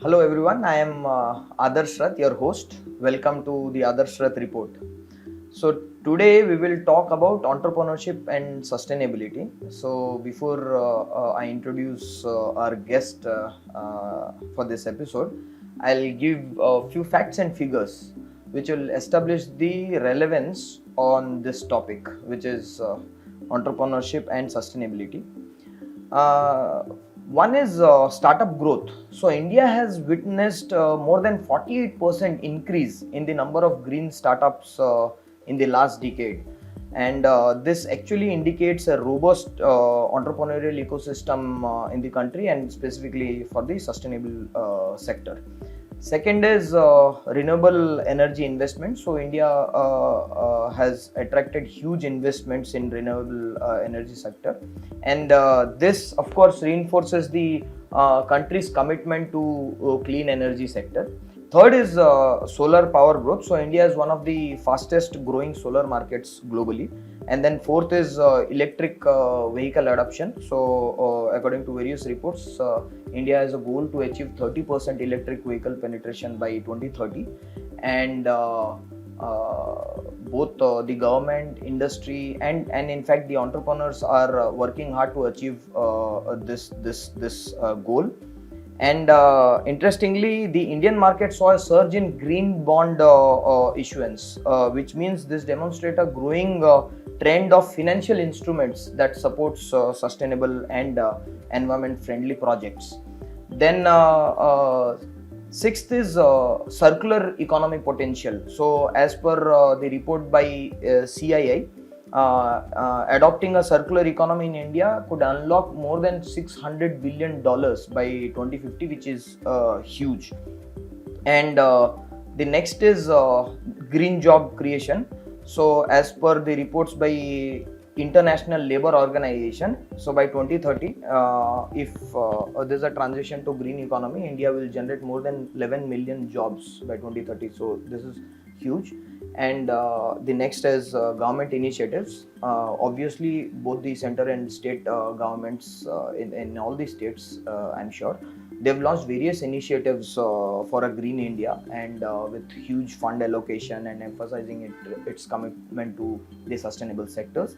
Hello everyone, I am Adarsh Rath, your host. Welcome to the Adarsh Rath report. So today we will talk about entrepreneurship and sustainability. So before I introduce our guest for this episode, I'll give a few facts and figures which will establish the relevance on this topic, which is entrepreneurship and sustainability. Uh, One is startup growth. So India has witnessed more than 48% increase in the number of green startups in the last decade, and this actually indicates a robust entrepreneurial ecosystem in the country, and specifically for the sustainable sector. Second is renewable energy investment. So India has attracted huge investments in renewable energy sector, and this of course reinforces the country's commitment to clean energy sector. Third is solar power growth. So India is one of the fastest growing solar markets globally. And then fourth is electric vehicle adoption. So according to various reports, India has a goal to achieve 30% electric vehicle penetration by 2030. And both the government, industry, and in fact the entrepreneurs are working hard to achieve this goal. And interestingly, the Indian market saw a surge in green bond issuance, which means this demonstrates a growing trend of financial instruments that supports sustainable and environment-friendly projects. Then sixth is circular economy potential. So as per the report by CII, adopting a circular economy in India could unlock more than $600 billion by 2050, which is huge. And the next is green job creation. So as per the reports by International Labour Organization, so by 2030, if there's a transition to green economy, India will generate more than 11 million jobs by 2030. So this is huge. And the next is government initiatives. Obviously, both the center and state governments in all the states, I'm sure, they've launched various initiatives for a green India, and with huge fund allocation and emphasizing its commitment to the sustainable sectors.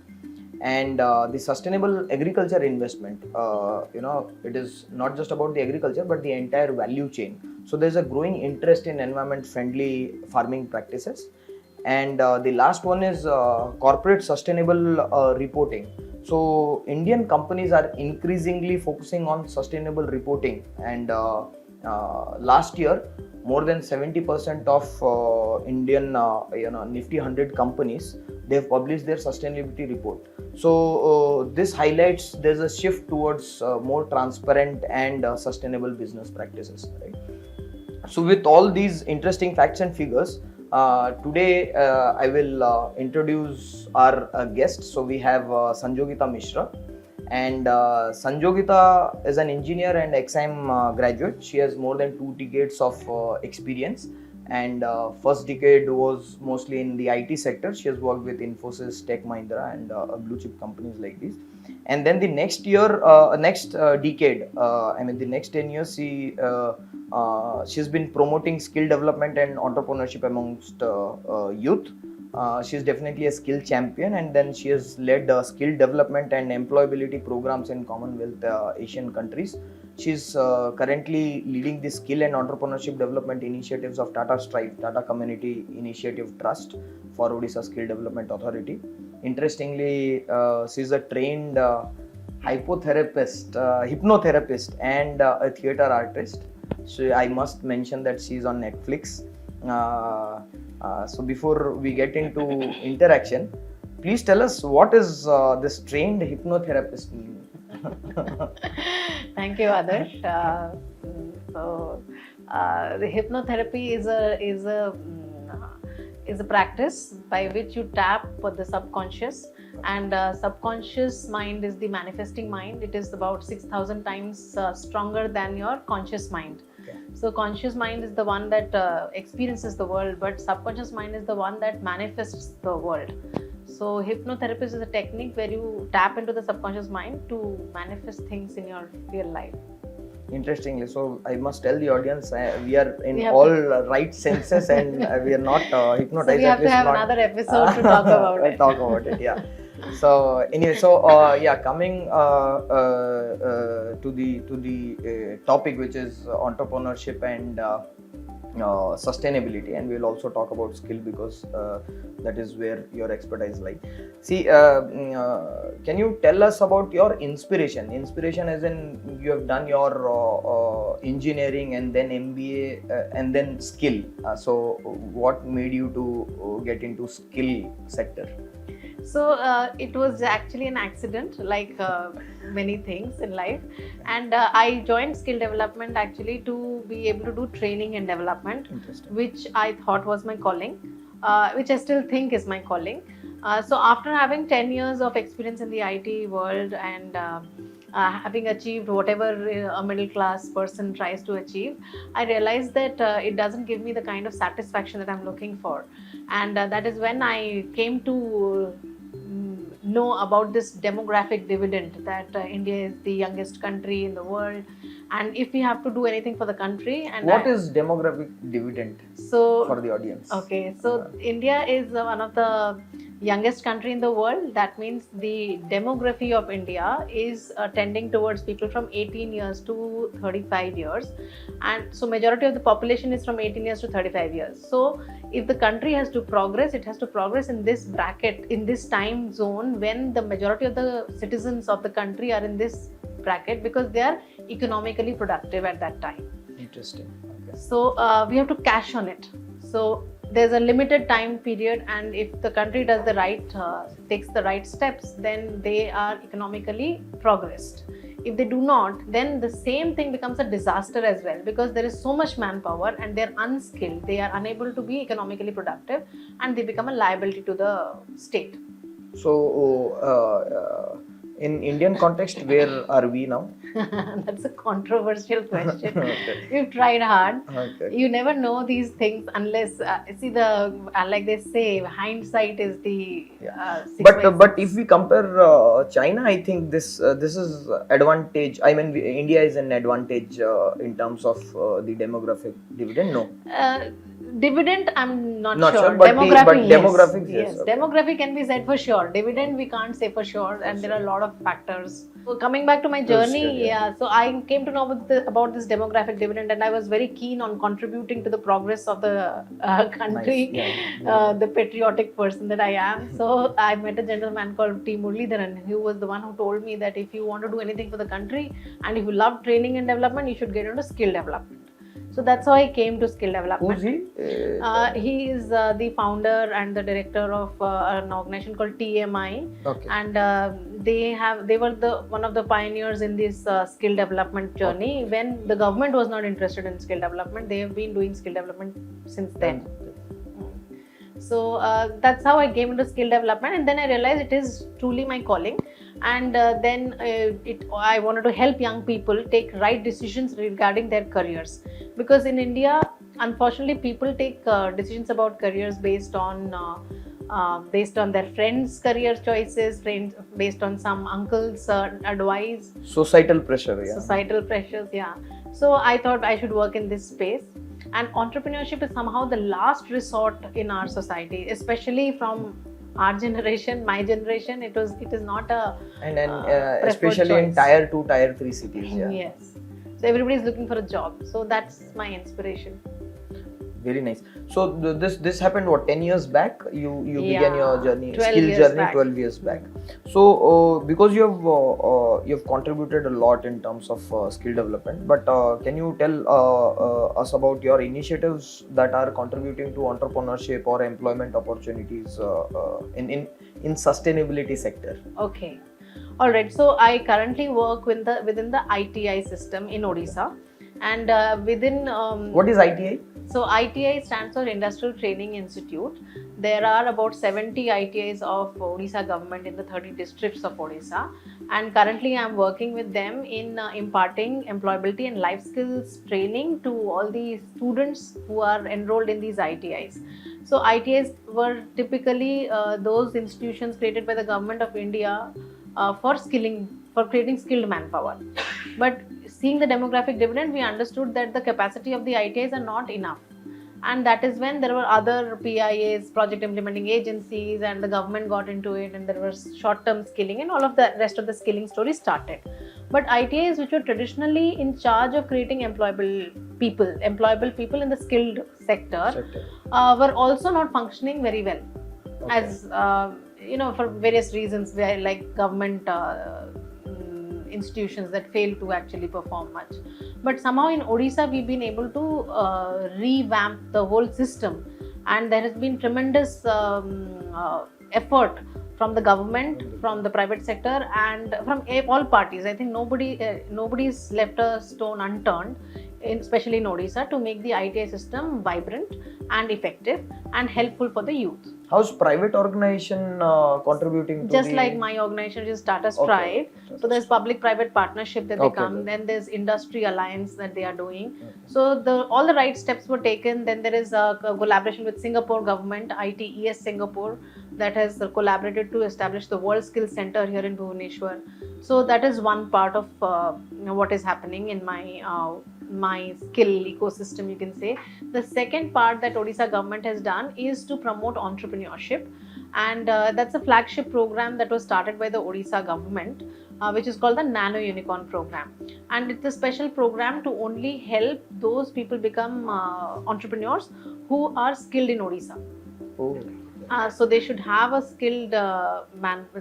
And the sustainable agriculture investment, it is not just about the agriculture but the entire value chain. So there's a growing interest in environment friendly farming practices. And the last one is corporate sustainable reporting. So Indian companies are increasingly focusing on sustainable reporting, and last year more than 70% of Indian Nifty 100 companies, they've published their sustainability report. So this highlights there's a shift towards more transparent and sustainable business practices, right? So with all these interesting facts and figures, today I will introduce our guest. So we have Sanjogita Mishra, and Sanjogita is an engineer and ex-IIM graduate. She has more than 2 decades of experience, and first decade was mostly in the IT sector. She has worked with Infosys, Tech Mahindra, and blue chip companies like these. And then the next decade, the next 10 years, she's been promoting skill development and entrepreneurship amongst youth. She's definitely a skill champion, and then she has led skill development and employability programs in Commonwealth Asian countries. She's currently leading the skill and entrepreneurship development initiatives of Tata Community Initiative Trust for Odisha Skill Development Authority. Interestingly, she's a trained hypnotherapist, and a theater artist. So I must mention that she's on Netflix. So before we get into interaction, please tell us, what is this trained hypnotherapist mean? Thank you, Adarsh. The hypnotherapy is a practice by which you tap the subconscious, and subconscious mind is the manifesting mind. It is about 6,000 times stronger than your conscious mind. Okay. So conscious mind is the one that experiences the world, but subconscious mind is the one that manifests the world. So hypnotherapy is a technique where you tap into the subconscious mind to manifest things in your real life. Interestingly, so I must tell the audience we are in all right senses, and we are not hypnotized. So we have to have another episode to talk about it. Talk about it, yeah. So anyway, so coming to the topic, which is entrepreneurship and sustainability, and we'll also talk about skill, because that is where your expertise lies. See, can you tell us about your inspiration as in you have done your engineering and then MBA and then skill, so what made you to get into skill sector? So it was actually an accident, like many things in life, and I joined skill development actually to be able to do training and development, which I thought was my calling, which I still think is my calling. So after having 10 years of experience in the IT world and having achieved whatever a middle class person tries to achieve, I realized that it doesn't give me the kind of satisfaction that I'm looking for, and that is when I came to know about this demographic dividend, that India is the youngest country in the world, and if we have to do anything for the country. And what is demographic dividend? So for the audience. Okay, so India is one of the youngest country in the world. That means the demography of India is tending towards people from 18 years to 35 years, and so majority of the population is from 18 years to 35 years. So if the country has to progress, it has to progress in this bracket, in this time zone, when the majority of the citizens of the country are in this bracket, because they are economically productive at that time. Interesting. Okay. So we have to cash on it. So there's a limited time period, and if the country does the right, takes the right steps, then they are economically progressed. If they do not, then the same thing becomes a disaster as well, because there is so much manpower and they're unskilled, they are unable to be economically productive, and they become a liability to the state. So in Indian context, where are we now? That's a controversial question. Okay. We've tried hard. Okay. You never know these things unless like they say, hindsight is the. But if we compare China, I think this is advantage. I mean, India is an advantage in terms of the demographic dividend. No. Dividend, I'm not sure. But demographics, yes. Okay. Demographic can be said for sure. Dividend, we can't say for sure, and there are a lot of factors. So coming back to my journey, so I came to know about this demographic dividend, and I was very keen on contributing to the progress of the country, nice. the patriotic person that I am. So I met a gentleman called T. Muralidharan, who was the one who told me that if you want to do anything for the country, and if you love training and development, you should get into skill development. So that's how I came to skill development. Who's he? He is the founder and the director of an organization called TMI. Okay. And they were one of the pioneers in this skill development journey. When the government was not interested in skill development, they have been doing skill development since then. So that's how I came into skill development, and then I realized it is truly my calling. And then I wanted to help young people take right decisions regarding their careers, because in India, unfortunately, people take decisions about careers based on their friends' career choices, based on some uncle's advice. Societal pressure, yeah. Societal pressures, yeah. So I thought I should work in this space. And entrepreneurship is somehow the last resort in our society, especially from our generation, my generation. It is not a especially choice. In tier 2, tier 3 cities. Yeah. Yes. So everybody is looking for a job. So that's my inspiration. Very nice. So this happened 10 years back? You began your journey, 12 years back. So because you've contributed a lot in terms of skill development, but can you tell us about your initiatives that are contributing to entrepreneurship or employment opportunities in sustainability sector? Okay. All right. So I currently work within the ITI system in Odisha. And within What is ITI? so ITI stands for Industrial Training Institute. There are about 70 ITIs of Odisha government in the 30 districts of Odisha, and currently I am working with them in imparting employability and life skills training to all the students who are enrolled in these ITIs. So ITIs were typically those institutions created by the government of India for creating skilled manpower. But seeing the demographic dividend, we understood that the capacity of the ITIs are not enough. And that is when there were other PIAs, project implementing agencies, and the government got into it, and there was short-term skilling, and all of the rest of the skilling story started. But ITIs, which were traditionally in charge of creating employable people in the skilled sector, were also not functioning very well. Okay. As for various reasons, like government institutions that fail to actually perform much. But somehow in Odisha, we've been able to revamp the whole system, and there has been tremendous effort from the government, from the private sector, and from all parties. I think nobody's left a stone unturned, especially in Odisha, to make the ITI system vibrant and effective and helpful for the youth. How's private organization contributing to just like my organization, which is Tata Strive. Okay. So there's public-private partnership that they come. Then there's industry alliance that they are doing. Okay. So all the right steps were taken. Then there is a collaboration with Singapore government, ITES Singapore, that has collaborated to establish the World Skills Center here in Bhubaneswar. So that is one part of what is happening in my skill ecosystem, you can say. The second part that Odisha government has done is to promote entrepreneurship, and that's a flagship program that was started by the Odisha government, which is called the Nano Unicorn program, and it's a special program to only help those people become entrepreneurs who are skilled in Odisha. So they should have a skilled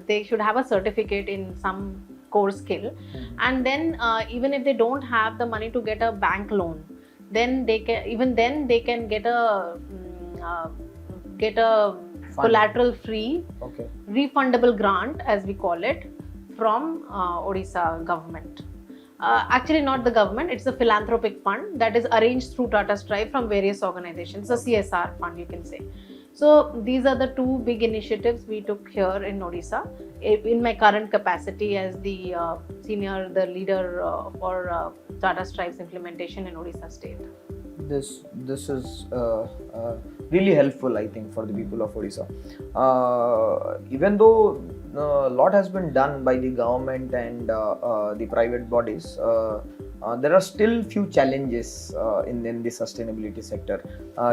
they should have a certificate in some core skill, and then even if they don't have the money to get a bank loan, then they can get a collateral free, refundable grant, as we call it, from Odisha government. Actually not the government, it's a philanthropic fund that is arranged through Tata Strive from various organizations, a CSR fund, you can say. So these are the two big initiatives we took here in Odisha in my current capacity as the leader for Tata Strive's implementation in Odisha state. This is really helpful, I think, for the people of Odisha. Even though a lot has been done by the government and the private bodies, there are still few challenges in the sustainability sector.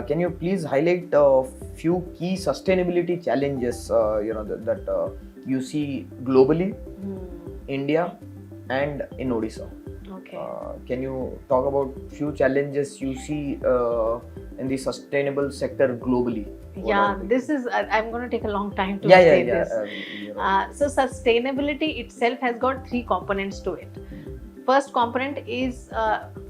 Can you please highlight a few key sustainability challenges that you see globally, India, and in Odisha? Okay. Can you talk about few challenges you see in the sustainable sector globally? I'm going to take a long time to say this. So sustainability itself has got three components to it. First component is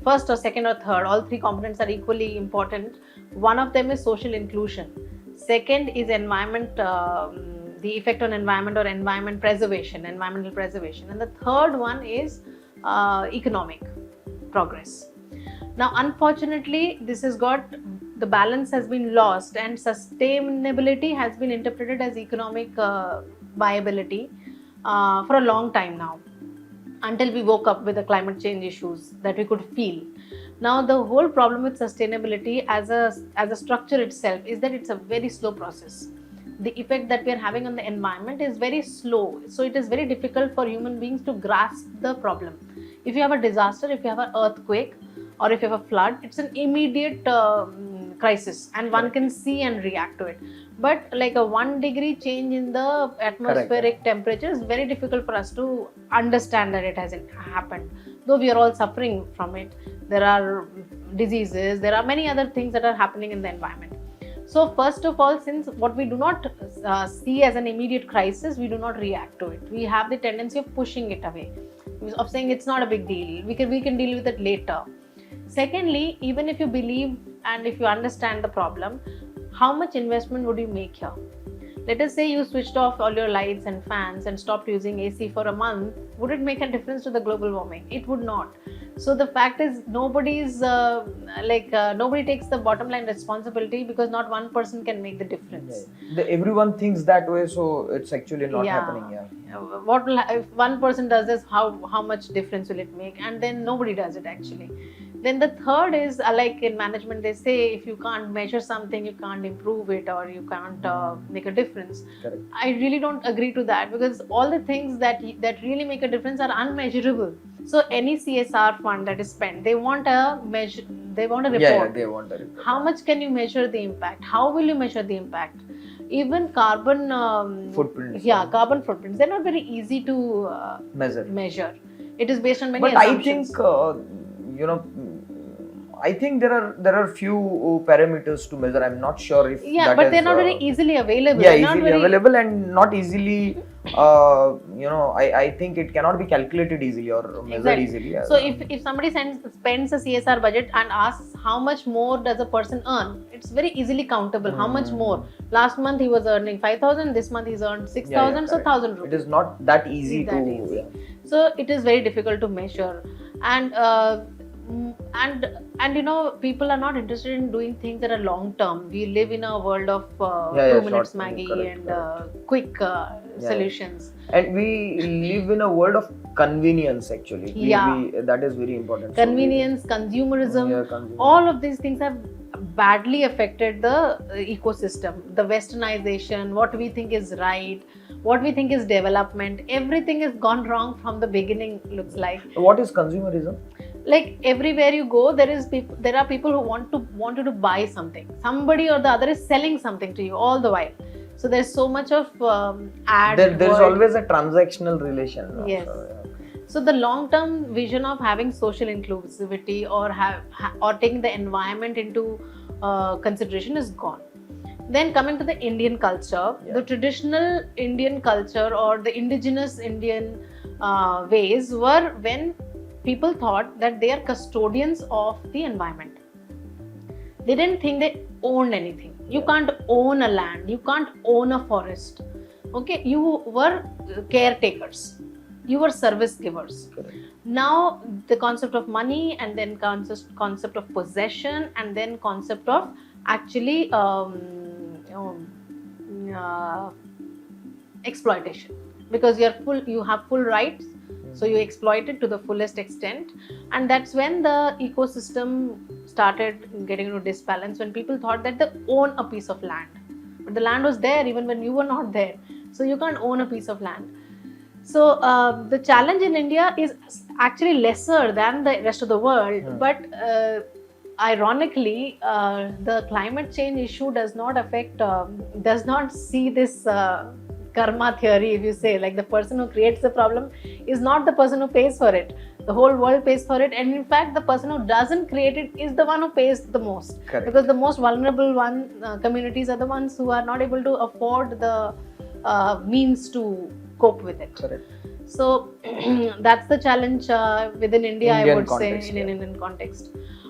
first or second or third, all three components are equally important. One of them is social inclusion. Second is environment, the effect on environment or environmental preservation. And the third one is economic progress. Now, unfortunately, the balance has been lost, and sustainability has been interpreted as economic viability for a long time now, until we woke up with the climate change issues that we could feel. Now, the whole problem with sustainability as a structure itself is that it's a very slow process. The effect that we are having on the environment is very slow. So it is very difficult for human beings to grasp the problem. If you have a disaster, if you have an earthquake, or if you have a flood, it's an immediate crisis, and one can see and react to it. But like a 1 degree change in the atmospheric temperature is very difficult for us to understand that it hasn't happened. Though we are all suffering from it, there are diseases, there are many other things that are happening in the environment. So first of all, since what we do not see as an immediate crisis, we do not react to it. We have the tendency of pushing it away, of saying it's not a big deal, we can deal with it later. Secondly, even if you believe and if you understand the problem, how much investment would you make here? Let us say you switched off all your lights and fans and stopped using AC for a month. Would it make a difference to the global warming? It would not. So the fact is, nobody's nobody takes the bottom line responsibility, because not one person can make the difference. Everyone thinks that way, so it's actually not Yeah. happening. Yeah. What will if one person does this, how much difference will it make? And then nobody does it actually. Then the third is, like in management, they say if you can't measure something, you can't improve it, or you can't make a difference. Correct. I really don't agree to that, because all the things that really make a difference are unmeasurable. So any CSR fund that is spent, they want a measure, they want a report. Yeah, they want a report. How much can you measure the impact? How will you measure the impact? Even carbon Footprints. carbon footprints, they're not very easy to measure. It is based on many But assumptions. I think I think there are few parameters to measure. I'm not sure if but they're not very easily available. Yeah, easily available and not easily. I think it cannot be calculated easily or measured easily. So if somebody spends a CSR budget and asks how much more does a person earn, it's very easily countable. How much more? Last month he was earning 5,000. This month he's earned 6,000. So 1,000 rupees. It is not that easy to. So it is very difficult to measure, and people are not interested in doing things that are long term. We live in a world of 2 minutes Maggie and quick solutions. And we live in a world of convenience actually. That is very important. Convenience, consumerism, all of these things have badly affected the ecosystem. The westernization, what we think is right, what we think is development, everything has gone wrong from the beginning, looks like. What is consumerism? Like everywhere you go, there are people who want you to buy something. Somebody or the other is selling something to you all the while. So there's so much of ad. There's always a transactional relation. Yes. So the long-term vision of having social inclusivity or taking the environment into consideration is gone. Then coming to the Indian culture, the traditional Indian culture or the indigenous Indian ways were when people thought that they are custodians of the environment. They didn't think they owned anything. You can't own a land. You can't own a forest. Okay, you were caretakers. You were service givers. Correct. Now the concept of money, and then concept of possession, and then concept of actually exploitation, because you have full rights. So you exploit it to the fullest extent, and that's when the ecosystem started getting into disbalance, when people thought that they own a piece of land. But the land was there even when you were not there. So you can't own a piece of land. So the challenge in India is actually lesser than the rest of the world, but ironically, the climate change issue does not see this karma theory, if you say, like the person who creates the problem is not the person who pays for it. The whole world pays for it, and in fact the person who doesn't create it is the one who pays the most. Correct. Because the most vulnerable communities are the ones who are not able to afford the means to cope with it. Correct. So that's the challenge within India, I would context, say, in Indian context.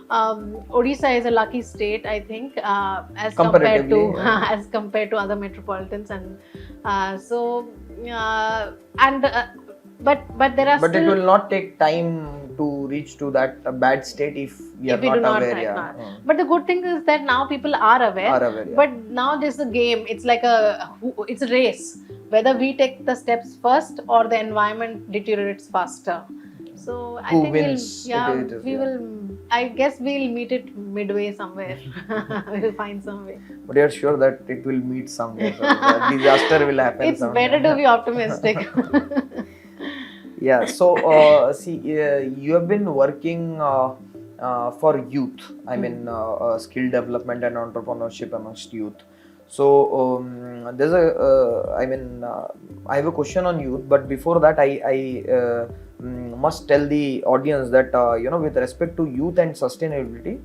Odisha is a lucky state, I think, as compared to other metropolitans, and but there are. But it will not take time to reach to that bad state if we are not aware. But the good thing is that now people are aware. But now there's a game. It's like it's a race. Whether we take the steps first or the environment deteriorates faster. So I think I guess we'll meet it midway somewhere. We'll find some way. But you're sure that it will meet somewhere. So disaster will happen. It's better to be optimistic. Yeah. So you have been working for youth. I mean, skill development and entrepreneurship amongst youth. So there's I have a question on youth, but before that I must tell the audience that with respect to youth and sustainability,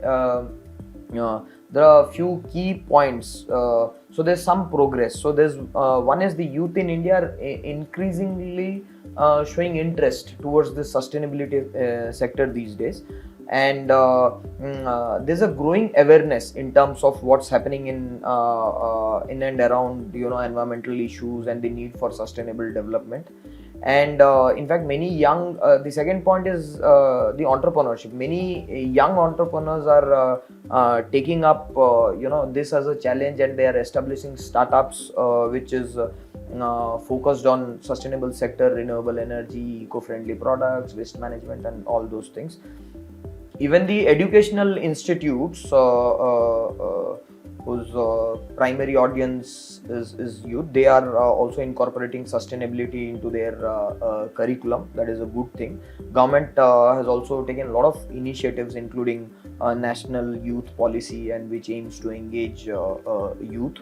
there are a few key points. So there's some progress. So there's one is the youth in India are increasingly showing interest towards the sustainability sector these days. And there's a growing awareness in terms of what's happening in and around environmental issues and the need for sustainable development. And in fact, many young, the second point is the entrepreneurship. Many young entrepreneurs are taking up this as a challenge, and they are establishing startups which is focused on sustainable sector, renewable energy, eco-friendly products, waste management, and all those things. Even the educational institutes whose primary audience is youth, they are also incorporating sustainability into their curriculum. That is a good thing. Government has also taken a lot of initiatives, including national youth policy, and which aims to engage youth.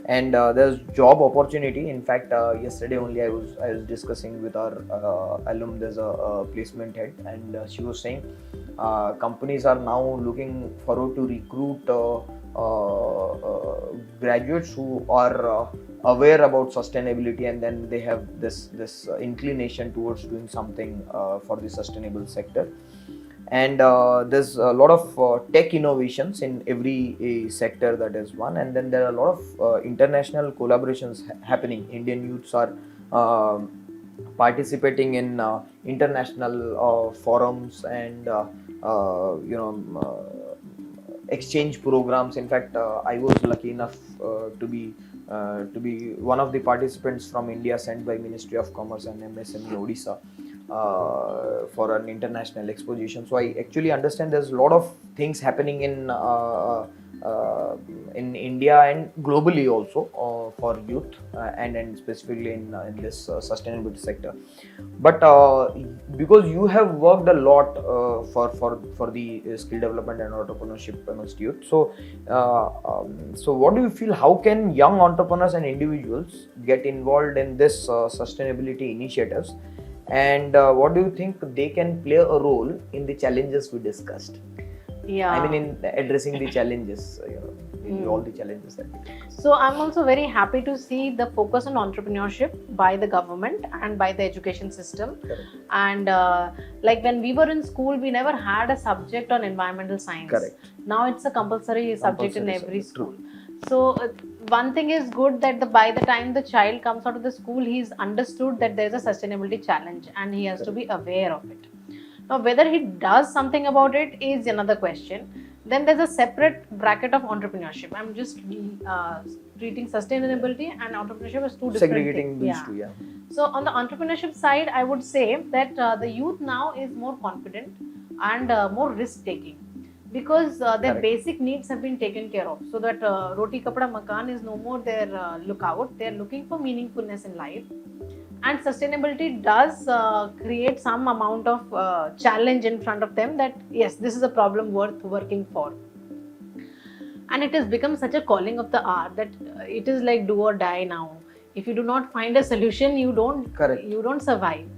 And there's job opportunity. In fact, yesterday only I was discussing with our alum. There's a placement head, and she was saying companies are now looking forward to recruit graduates who are aware about sustainability, and then they have this inclination towards doing something for the sustainable sector. And there's a lot of tech innovations in every sector. That is one. And then there are a lot of international collaborations happening. Indian youths are participating in international forums and exchange programs. In fact, I was lucky enough to be one of the participants from India, sent by Ministry of Commerce and MSME Odisha for an international exposition. So I actually understand there's a lot of things happening in India and globally also for youth and specifically in this sustainability sector. But because you have worked a lot for the skill development and entrepreneurship amongst youth, so what do you feel? How can young entrepreneurs and individuals get involved in this sustainability initiatives? And what do you think they can play a role in the challenges we discussed? Yeah. I mean, in addressing the challenges, all the challenges that we discussed. So I'm also very happy to see the focus on entrepreneurship by the government and by the education system. Correct. And like when we were in school, we never had a subject on environmental science. Correct. Now it's a compulsory subject in every school. True. So one thing is good that by the time the child comes out of the school, he's understood that there's a sustainability challenge and he has to be aware of it. Now, whether he does something about it is another question. Then there's a separate bracket of entrepreneurship. I'm just treating sustainability and entrepreneurship as two different Segregating things. these two, yeah. So on the entrepreneurship side, I would say that the youth now is more confident and more risk-taking, because their Correct. basic needs have been taken care of. So that roti kapda makan is no more their lookout. They're looking for meaningfulness in life. And sustainability does create some amount of challenge in front of them, that yes, this is a problem worth working for. And it has become such a calling of the hour that it is like do or die now. If you do not find a solution, you don't survive.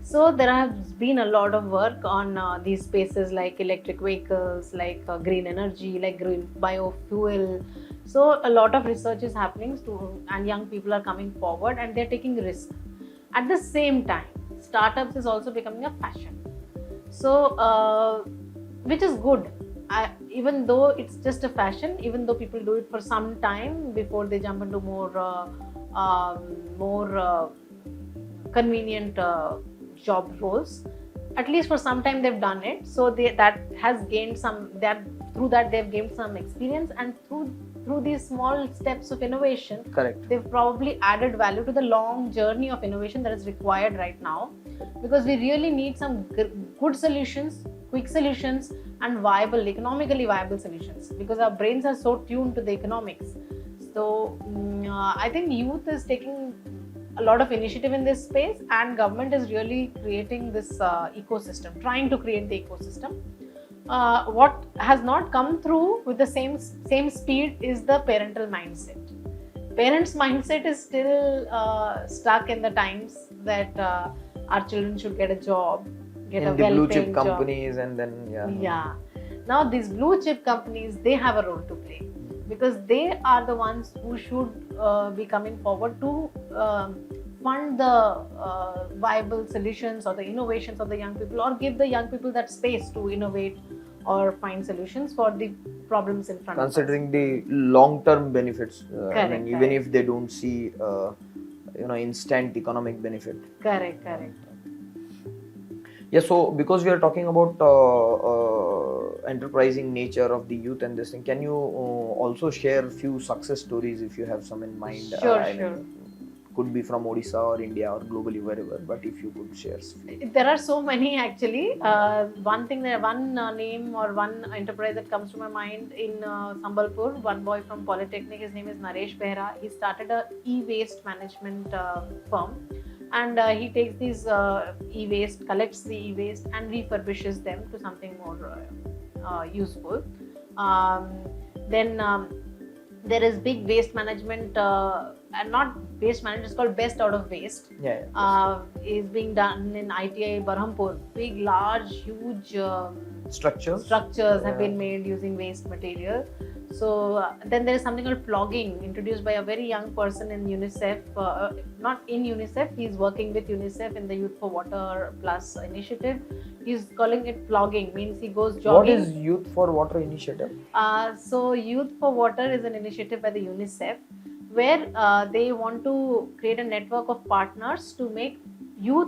So there has been a lot of work on these spaces like electric vehicles, like green energy, like green biofuel. So a lot of research is happening and young people are coming forward and they're taking risks. At the same time, startups is also becoming a fashion. So, which is good. Even though it's just a fashion, even though people do it for some time before they jump into more convenient job roles, at least for some time they've done it. So that has gained through that they've gained some experience, and through these small steps of innovation, Correct. they've probably added value to the long journey of innovation that is required right now, because we really need some good solutions, quick solutions, and economically viable solutions, because our brains are so tuned to the economics. So I think youth is taking a lot of initiative in this space, and government is really creating this ecosystem, trying to create the ecosystem. What has not come through with the same speed is the parental mindset. Parents' mindset is still stuck in the times that our children should get a job, get a well-paying blue chip job. companies, and then Yeah. Now these blue chip companies, they have a role to play, because they are the ones who should be coming forward to fund the viable solutions or the innovations of the young people, or give the young people that space to innovate or find solutions for the problems in front considering of us. the long-term benefits. Correct, even if they don't see instant economic benefit. Correct. Yeah, so because we are talking about enterprising nature of the youth and this thing, can you also share few success stories if you have some in mind? Sure. Could be from Odisha or India or globally, wherever, but if you could share. There are so many actually. One name or one enterprise that comes to my mind in Sambalpur, one boy from Polytechnic, his name is Naresh Behra. He started a e-waste management firm, and he takes these e-waste, collects the e-waste and refurbishes them to something more useful. Then there is big waste management and not waste management, it's called best out of waste. Is being done in ITI Berhampur. Big, large, huge Structures have been made using waste material. So then there is something called plogging, introduced by a very young person in UNICEF, not in UNICEF, he's working with UNICEF in the Youth for Water Plus initiative. He's calling it plogging, means he goes jogging. What is Youth for Water initiative? So Youth for Water is an initiative by the UNICEF where they want to create a network of partners to make youth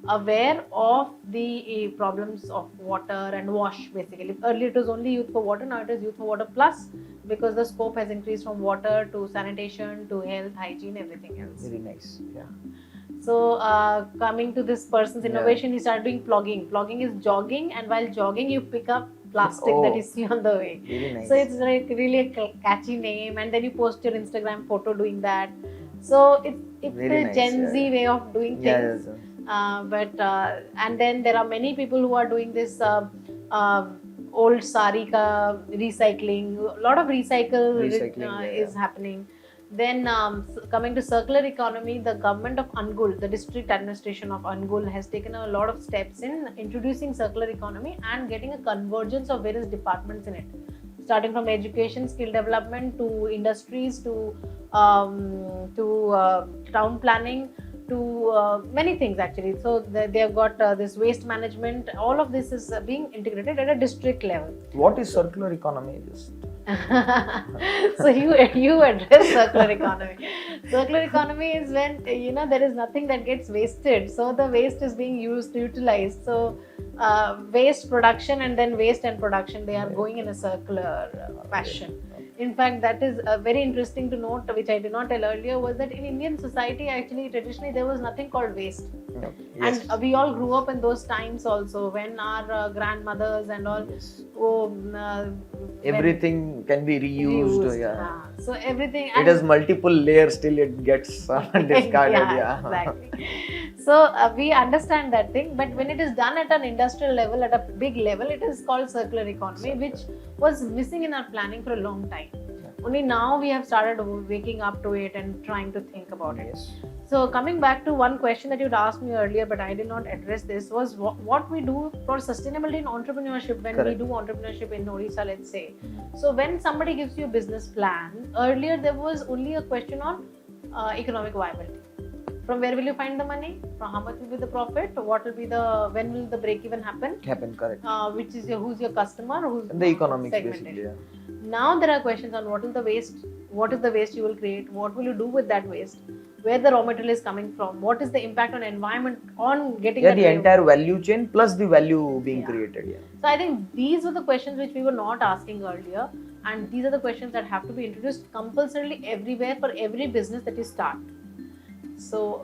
aware of the problems of water and wash, basically. Earlier it was only Youth for Water, now it is Youth for Water Plus, because the scope has increased from water to sanitation to health, hygiene, everything else. Very nice. Yeah. So coming to this person's innovation, he started doing plogging. Plogging is jogging, and while jogging you pick up plastic that you see on the way. Very nice. So it's like really a catchy name, and then you post your Instagram photo doing that. So it's Very the nice, Gen Z way of doing things. And then there are many people who are doing this old sari ka recycling. A lot of recycling is happening. Then coming to circular economy, the government of Angul, the district administration of Angul, has taken a lot of steps in introducing circular economy and getting a convergence of various departments in it, starting from education, skill development, to industries, to town planning, to many things actually. So they have got this waste management. All of this is being integrated at a district level. What is circular economy? So you address circular economy. Circular economy is when there is nothing that gets wasted, so the waste is being utilized. So waste production and then waste and production, they are going in a circular fashion. In fact, that is very interesting to note, which I did not tell earlier, was that in Indian society, actually, traditionally, there was nothing called waste. Yes. And we all grew up in those times also, when our grandmothers and all, everything can be reused. So everything. It has multiple layers till it gets discarded. Exactly. So we understand that thing, but when it is done at an industrial level, at a big level, it is called circular economy, which was missing in our planning for a long time. Only now we have started waking up to it and trying to think about it. So coming back to one question that you'd asked me earlier, but I did not address this, was what we do for sustainability in entrepreneurship when we do entrepreneurship in Odisha, let's say. So when somebody gives you a business plan, earlier there was only a question on economic viability. From where will you find the money? From how much will be the profit? When will the break even happen? Correct. Which is who's your customer? Who's the economics segmentation. Basically. Now there are questions on what is the waste you will create, what will you do with that waste, where the raw material is coming from, what is the impact on environment on getting the entire value chain plus the value being created. So I think these were the questions which we were not asking earlier, and these are the questions that have to be introduced compulsorily everywhere for every business that you start. So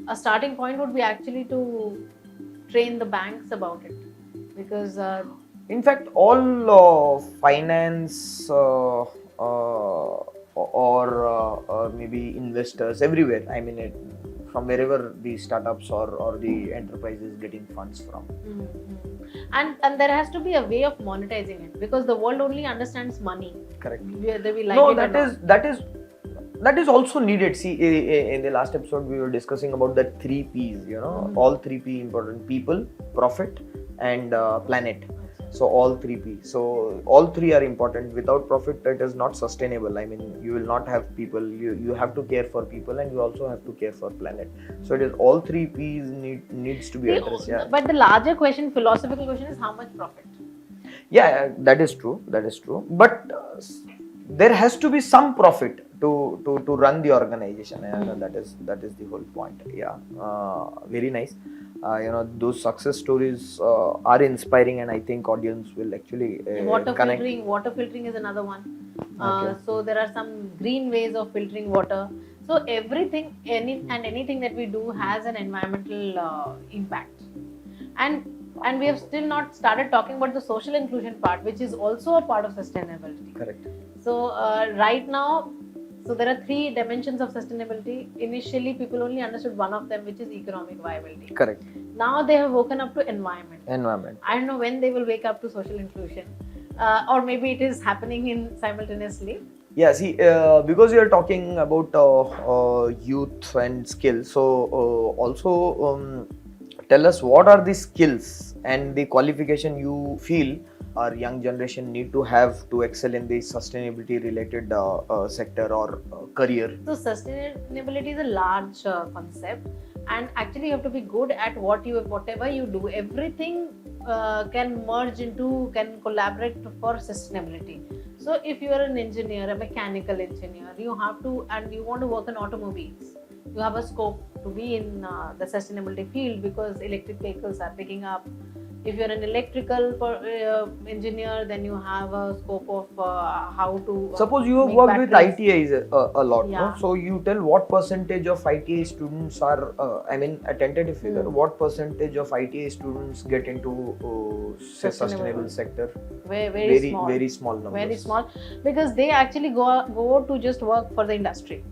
a starting point would be actually to train the banks about it, because in fact, all finance or maybe investors everywhere, I mean, from wherever the startups or the enterprise is getting funds from. And there has to be a way of monetizing it, because the world only understands money. Correct. Whether we like that is also needed. See, in the last episode we were discussing about the 3 P's, all 3 P important: people, profit, and planet. So all 3 P. So all 3 are important. Without profit, it is not sustainable. I mean, you will not have people. You have to care for people, and you also have to care for planet. So it is all 3 P's needs to be addressed. Yeah. But the larger question, philosophical question, is how much profit? Yeah, that is true. But there has to be some profit to run the organization. That is the whole point. Yeah, very nice. Those success stories are inspiring, and I think audience will actually connect. Water filtering is another one. Okay. So there are some green ways of filtering water. So everything, anything that we do has an environmental impact, and we have still not started talking about the social inclusion part, which is also a part of sustainability. Correct. So right now, so there are 3 dimensions of sustainability. Initially, people only understood one of them, which is economic viability. Correct. Now they have woken up to environment. Environment. I don't know when they will wake up to social inclusion, or maybe it is happening in simultaneously. Yeah, see, because you are talking about youth and skills, so also tell us what are the skills and the qualification you feel our young generation need to have to excel in the sustainability related sector or career. So sustainability is a large concept, and actually you have to be good at whatever you do. Everything can collaborate for sustainability. So if you are an engineer, a mechanical engineer, you have to, and you want to work in automobiles, you have a scope to be in the sustainability field, because electric vehicles are picking up. If you're an electrical engineer, then you have a scope of how to. Suppose you have make worked with batteries. ITIs a lot, Yeah. no? So you tell what percentage of ITI students are, a tentative figure, what percentage of ITI students get into say sustainable sector? Very small. Very small numbers. Very small, because they actually go to just work for the industry.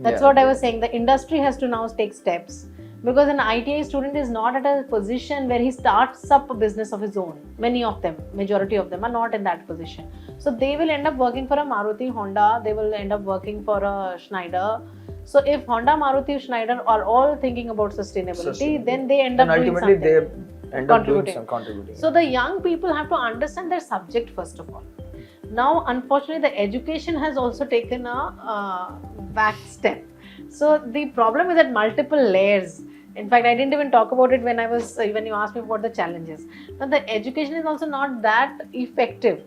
That's Yeah. what I was saying. The industry has to now take steps, because an ITI student is not at a position where he starts up a business of his own. Many of them, majority of them are not in that position. So they will end up working for a Maruti, Honda, they will end up working for a Schneider. So if Honda, Maruti, Schneider are all thinking about sustainability, then they end up doing something. Ultimately they end up doing some contributing. So the young people have to understand their subject first of all. Now, unfortunately, the education has also taken a back step. So the problem is at multiple layers. In fact, I didn't even talk about it when you asked me about the challenges. But the education is also not that effective.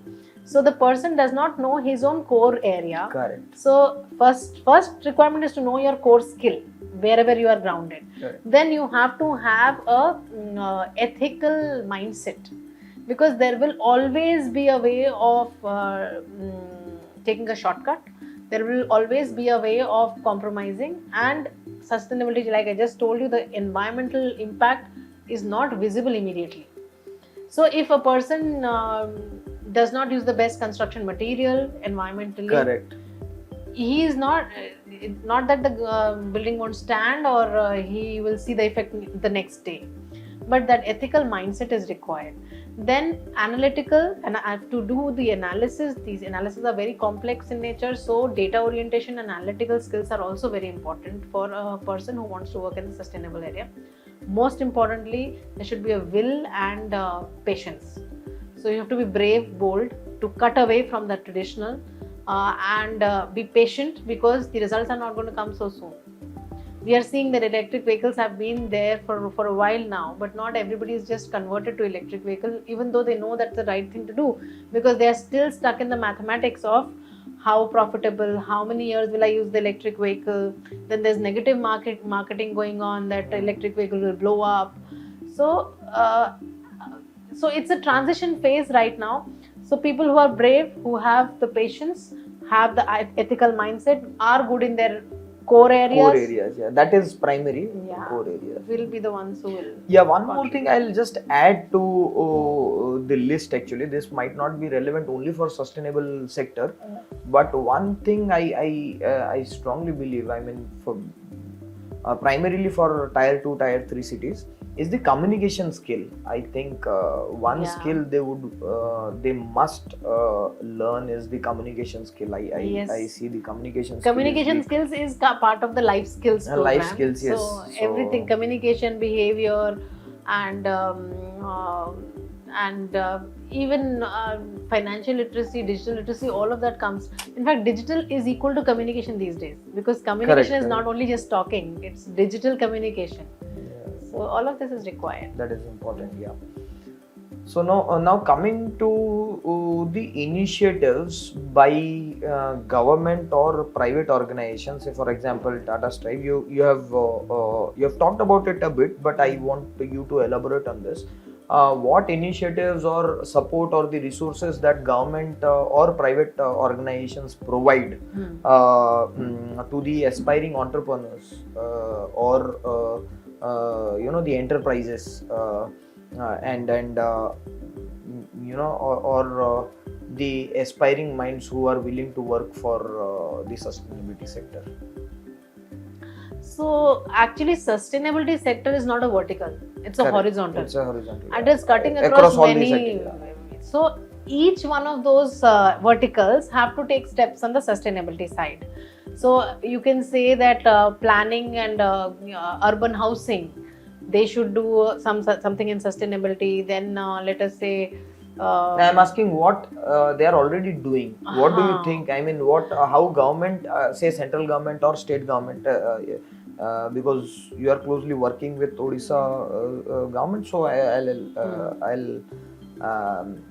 So the person does not know his own core area. Correct. So first requirement is to know your core skill, wherever you are grounded. Correct. Then you have to have a ethical mindset, because there will always be a way of taking a shortcut. There will always be a way of compromising, and sustainability, like I just told you, the environmental impact is not visible immediately. So if a person does not use the best construction material environmentally, Correct. he is not that the building won't stand, or he will see the effect the next day, but that ethical mindset is required. Then analytical, and I have to do the analysis. These analyses are very complex in nature, so data orientation and analytical skills are also very important for a person who wants to work in the sustainable area. Most importantly, there should be a will and patience. So you have to be brave, bold, to cut away from the traditional, and be patient, because the results are not going to come so soon. We are seeing that electric vehicles have been there for a while now, but not everybody is just converted to electric vehicle, even though they know that's the right thing to do, because they are still stuck in the mathematics of how profitable, how many years will I use the electric vehicle. Then there's negative marketing going on, that electric vehicle will blow up. So it's a transition phase right now. So people who are brave, who have the patience, have the ethical mindset, are good in their core areas, yeah, that is primary. Yeah, core areas will be the ones who will. Yeah, one more thing I'll just add to the list. Actually, this might not be relevant only for sustainable sector, but one thing I strongly believe, I mean, for primarily for tier 2, tier 3 cities, is the communication skill. I think one skill they must learn is the communication skill. I see the communication skills is part of the life skills program. Life skills, yes. So everything, communication, behavior, and even financial literacy, digital literacy, all of that comes. In fact, digital is equal to communication these days, because communication is not only just talking, it's digital communication. So all of this is required. That is important, yeah. So now coming to the initiatives by government or private organizations. Say for example, Tata Strive. You have talked about it a bit, but I want you to elaborate on this. What initiatives or support or the resources that government or private organizations provide to the aspiring entrepreneurs or the enterprises. Or the aspiring minds who are willing to work for the sustainability sector. So actually, sustainability sector is not a vertical; it's a Correct. horizontal. It's a horizontal. And it's cutting across all the many. sectors. So each one of those verticals have to take steps on the sustainability side. So you can say that planning and urban housing, they should do something in sustainability. Then let us say. I'm asking what they are already doing. What do you think? I mean, how government, say central government or state government, because you are closely working with Odisha government, so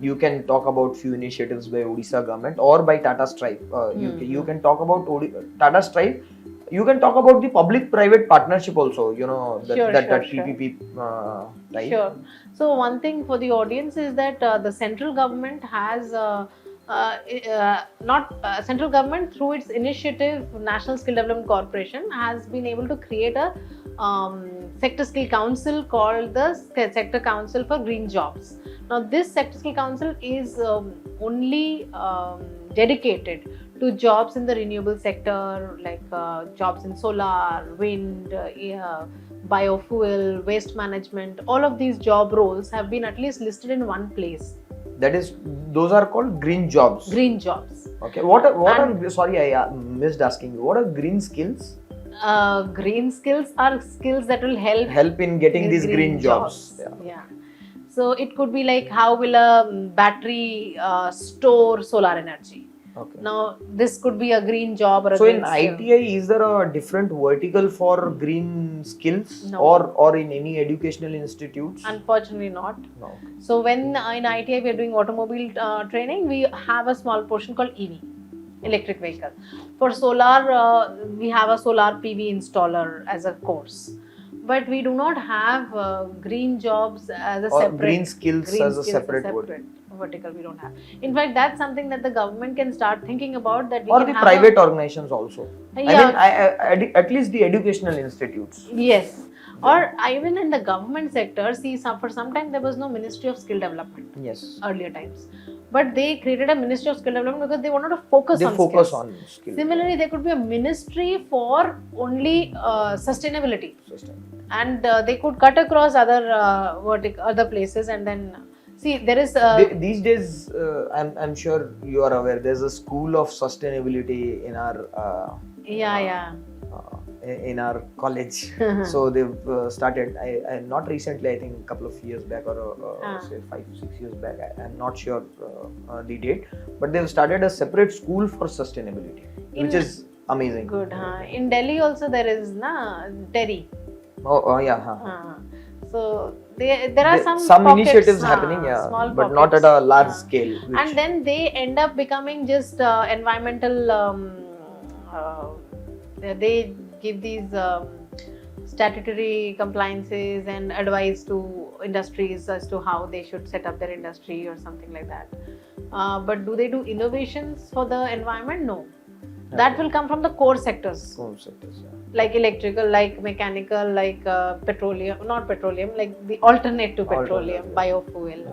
you can talk about few initiatives by Odisha government or by Tata Strive. You can talk about Tata Strive. You can talk about the public-private partnership also. That PPP type. Sure. So one thing for the audience is that the central government has central government through its initiative National Skill Development Corporation has been able to create a sector skill council called the Sector Council for Green Jobs. Now this sector skill council is only dedicated to jobs in the renewable sector, like jobs in solar, wind, biofuel, waste management. All of these job roles have been at least listed in one place. That is, those are called green jobs. Green jobs. Okay. What are sorry, I missed asking you. What are green skills? Green skills are skills that will help in getting these green jobs. Yeah. So it could be like, how will a battery store solar energy? Okay. Now this could be a green job or a so green in skill. ITI, is there a different vertical for green skills? No. or in any educational institutes? Unfortunately not. No. So when in ITI we are doing automobile training, we have a small portion called EV, electric vehicle. For solar, we have a solar PV installer as a course. But we do not have green jobs as a separate. Green skills as a separate vertical. We don't have. In fact, that's something that the government can start thinking about. That we or can the have private organizations also. Yeah. I mean, at least the educational institutes. Yes. Or even in the government sector, see, for some time there was no Ministry of Skill Development. Yes. Earlier times. But they created a Ministry of Skill Development because they wanted to focus on skills. Similarly, there could be a ministry for only sustainability. And they could cut across other places, and then see there is these days I'm sure you are aware there's a school of sustainability in our in our college. So they've started, I not recently, I think a couple of years back or say 5-6 years back, I'm not sure the date, but they've started a separate school for sustainability, which is amazing. Good. In Delhi also there is Terry. So there are some pockets, initiatives happening, but not at a large scale. And then they end up becoming just environmental. They give these statutory compliances and advice to industries as to how they should set up their industry or something like that. But do they do innovations for the environment? No. That will come from the core sectors. Like electrical, like mechanical, like petroleum, not petroleum, like the alternate to petroleum, biofuel.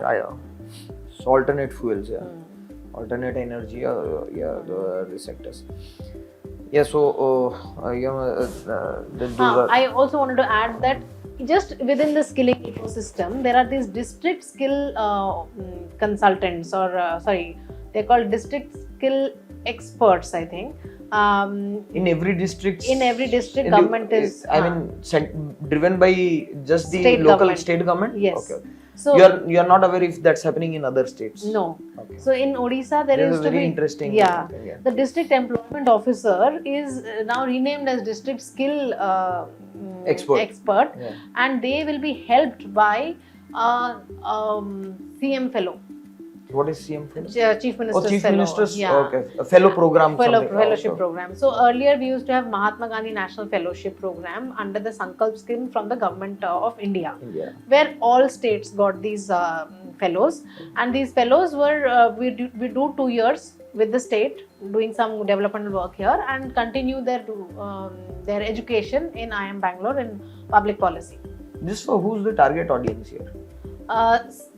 So alternate fuels, alternate energy, the sectors. Yeah, so I also wanted to add that just within the skilling ecosystem, there are these district skill consultants, or they're called district skill experts, I think. In every district, government is. Driven by just the state government. Yes. Okay. So you are not aware if that's happening in other states. No. Okay. So in Odisha there is very interesting. The district employment officer is now renamed as district skill expert, and they will be helped by CM fellow. What is CM fellow? Chief Oh, Minister's Chief Fellow. Minister's, Yeah. okay, a fellow program. something. Fellowship Okay. program. So earlier we used to have Mahatma Gandhi National Fellowship Program under the Sankalp scheme from the government of India, India. where all states got these fellows, and these fellows were we do 2 years with the state doing some developmental work here and continue their education in IIM Bangalore in public policy. This for who's the target audience here?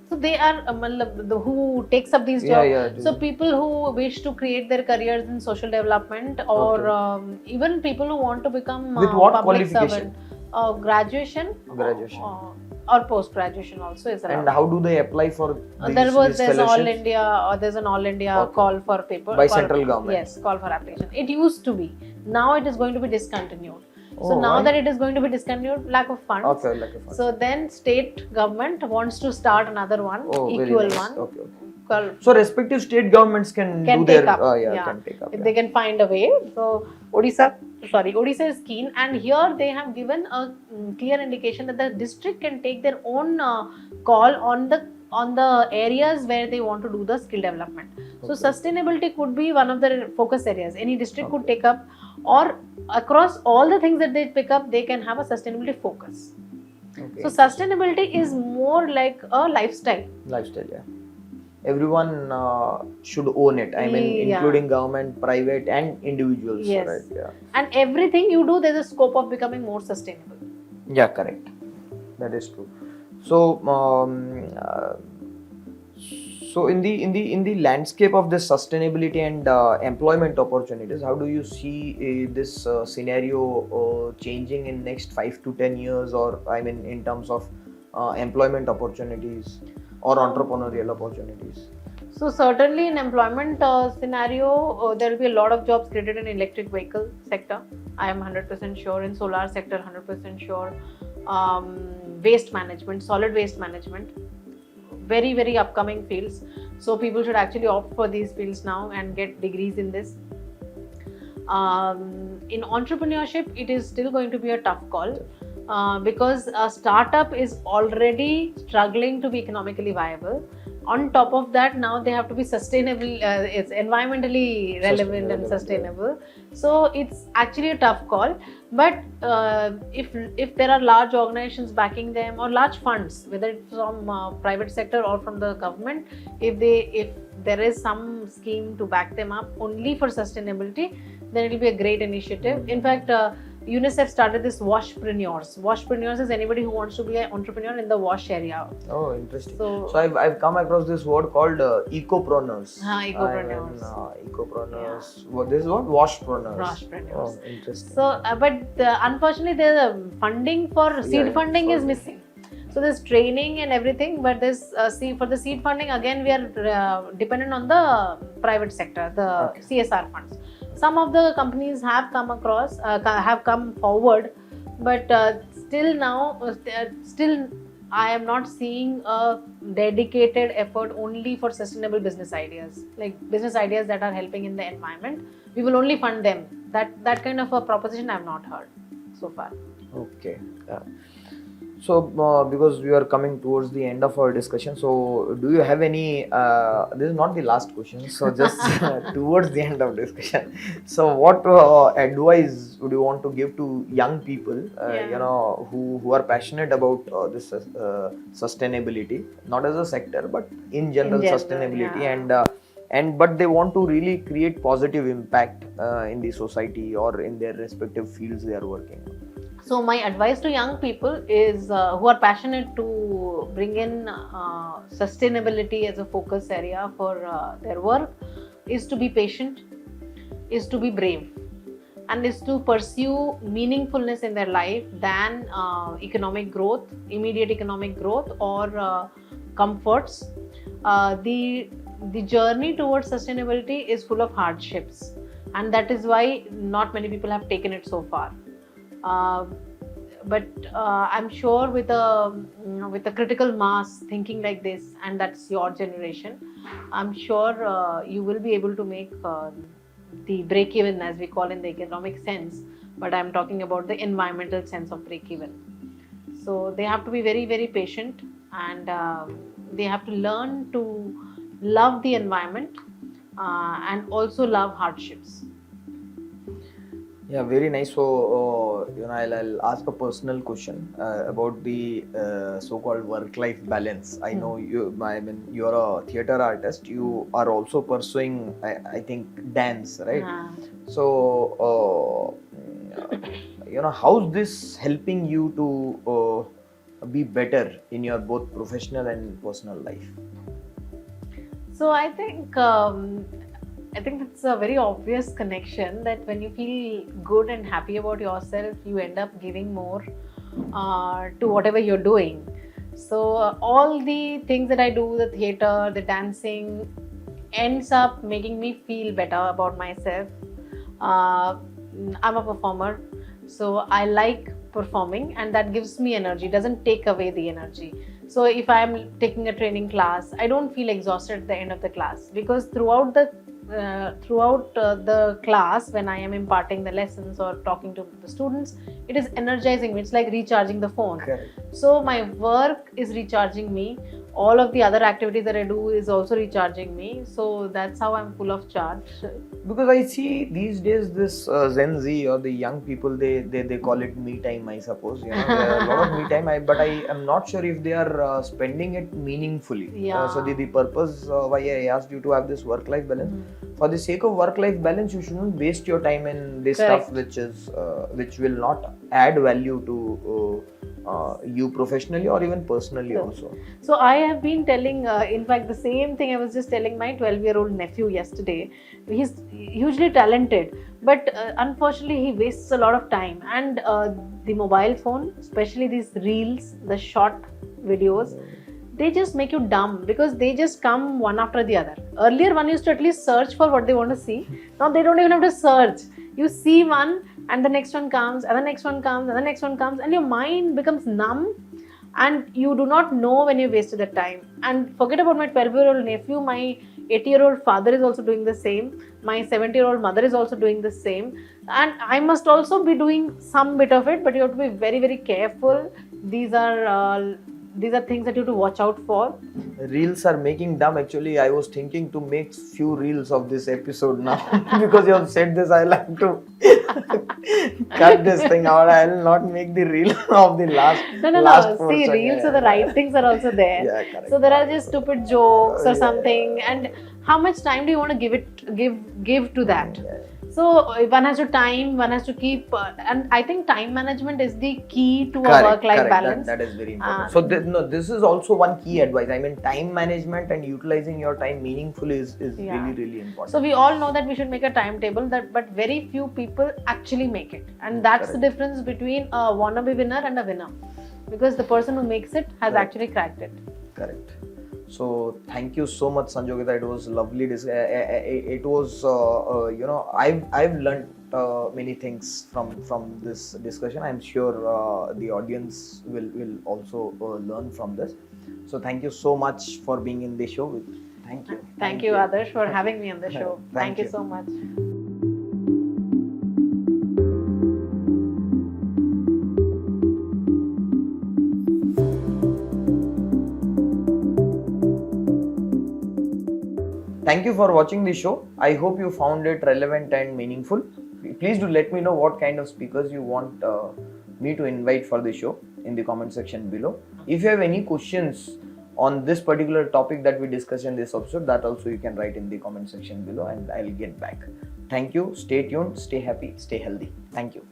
So they are who takes up these Yeah, jobs. yeah. So people who wish to create their careers in social development, or Okay. even people who want to become With what public qualification? servant, graduation, Graduation. or post graduation also is allowed. And how do they apply for these, There's these all fellowships? India, or there's an all India Okay. call for paper By call- central government? Yes, call for application. It used to be. Now it is going to be discontinued. So Oh, now why? that it is going to be discontinued, lack of funds. Okay, like a fund. So then state government wants to start another one, Oh, very equal nice. one. Okay, okay. Called- So respective state governments can do take their up. can take up. If Yeah. they can find a way. So Odisha is keen, and here they have given a clear indication that the district can take their own call on the areas where they want to do the skill development. So Okay. sustainability could be one of the focus areas. Any district could take up, or across all the things that they pick up, they can have a sustainability focus. Okay. So sustainability is more like a lifestyle. Lifestyle, yeah. Everyone should own it. I mean, Yeah. including government, private, and individuals. Yes. Right? Yeah. And everything you do, there's a scope of becoming more sustainable. Yeah, correct. That is true. So, so in the landscape of this sustainability and employment opportunities, how do you see this scenario changing in next 5 to 10 years, or I mean, in terms of employment opportunities or entrepreneurial opportunities? So certainly in employment scenario, there will be a lot of jobs created in electric vehicle sector. I am 100% sure. In solar sector, 100% sure. Waste management, solid waste management, very, very upcoming fields. So people should actually opt for these fields now and get degrees in this. In entrepreneurship, it is still going to be a tough call. Because a startup is already struggling to be economically viable. On top of that, now they have to be sustainable, it's environmentally relevant and sustainable. So it's actually a tough call. But if there are large organizations backing them, or large funds, whether it's from private sector or from the government, if there is some scheme to back them up only for sustainability, then it will be a great initiative. In fact, UNICEF started this washpreneurs. Washpreneurs is anybody who wants to be an entrepreneur in the wash area. Oh, interesting. So I've come across this word called ecopreneurs. ecopreneurs. Ecopreneurs. What this is what? Washpreneurs. Washpreneurs. Oh, interesting. So, but unfortunately, the funding for seed funding is missing. So there's training and everything, but there's for the seed funding, again we are dependent on the private sector, the CSR funds. Some of the companies have come across, have come forward, but still I am not seeing a dedicated effort only for sustainable business ideas, like business ideas that are helping in the environment. We will only fund them. That kind of a proposition I have not heard so far. Okay. Yeah. So, because we are coming towards the end of our discussion, so do you have any? This is not the last question, so just towards the end of discussion. So, what advice would you want to give to young people, you know, who are passionate about this sustainability, not as a sector, but in general sustainability, and but they want to really create positive impact in the society or in their respective fields they are working on? So my advice to young people is who are passionate to bring in sustainability as a focus area for their work is to be patient, is to be brave, and is to pursue meaningfulness in their life than economic growth, immediate economic growth, or comforts. The journey towards sustainability is full of hardships, and that is why not many people have taken it so far. But I'm sure with a critical mass thinking like this, and that's your generation, I'm sure you will be able to make the break even, as we call in the economic sense, but I'm talking about the environmental sense of break even. So they have to be very, very patient, and they have to learn to love the environment and also love hardships. Yeah, very nice. So, I'll ask a personal question about the so-called work-life balance. I know you're a theater artist. You are also pursuing, I think, dance, right? So, how's this helping you to be better in your both professional and personal life? So I think it's a very obvious connection that when you feel good and happy about yourself, you end up giving more to whatever you're doing. So all the things that I do, the theater, the dancing, ends up making me feel better about myself. I'm a performer, so I like performing, and that gives me energy, doesn't take away the energy. So if I'm taking a training class, I don't feel exhausted at the end of the class, because throughout the class, when I am imparting the lessons or talking to the students, it is energizing me. It's like recharging the phone. Correct. So my work is recharging me. All of the other activities that I do is also recharging me. So that's how I'm full of charge. Because I see these days this Gen Z or the young people, they call it me time, I suppose. There are a lot of me time, but I am not sure if they are spending it meaningfully. Yeah. So the purpose why I asked you to have this work-life balance. For the sake of work-life balance, you shouldn't waste your time in this stuff which will not add value to you professionally or even personally also. So I have been telling, in fact, the same thing I was just telling my 12-year-old nephew yesterday. He's hugely talented, but unfortunately he wastes a lot of time, and the mobile phone, especially these reels, the short videos, they just make you dumb, because they just come one after the other. Earlier one used to at least search for what they want to see. Now they don't even have to search. You see one and the next one comes, and the next one comes, and the next one comes, and your mind becomes numb, and you do not know when you wasted the time. And forget about my 12-year-old nephew, my 80-year-old father is also doing the same. My 70-year-old mother is also doing the same. And I must also be doing some bit of it, but you have to be very, very careful. These are things that you have to watch out for. Reels are making dumb. Actually, I was thinking to make few reels of this episode now. Because you have said this, I'll have to cut this thing out. I'll not make the reel of the last. No. See, portion. reels are the right things are also there. Yeah, correct. So there are just stupid jokes or something, and how much time do you want to give to that? Yeah. So one has to keep, and I think time management is the key to a work-life balance. That is very important. So this is also one key advice. I mean, time management and utilizing your time meaningfully is really, really important. So we all know that we should make a timetable, but very few people actually make it, and that's the difference between a wannabe winner and a winner, because the person who makes it has actually cracked it. Correct. So thank you so much, Sanjogita. It was lovely. It was I've learned many things from this discussion. I'm sure the audience will also learn from this. So thank you so much for being in the show. Thank you. Thank you, Adarsh, for having me on the show. Thank you so much. Thank you for watching the show. I hope you found it relevant and meaningful. Please do let me know what kind of speakers you want me to invite for the show in the comment section below. If you have any questions on this particular topic that we discussed in this episode, that also you can write in the comment section below and I'll get back. Thank you. Stay tuned, stay happy, stay healthy. Thank you.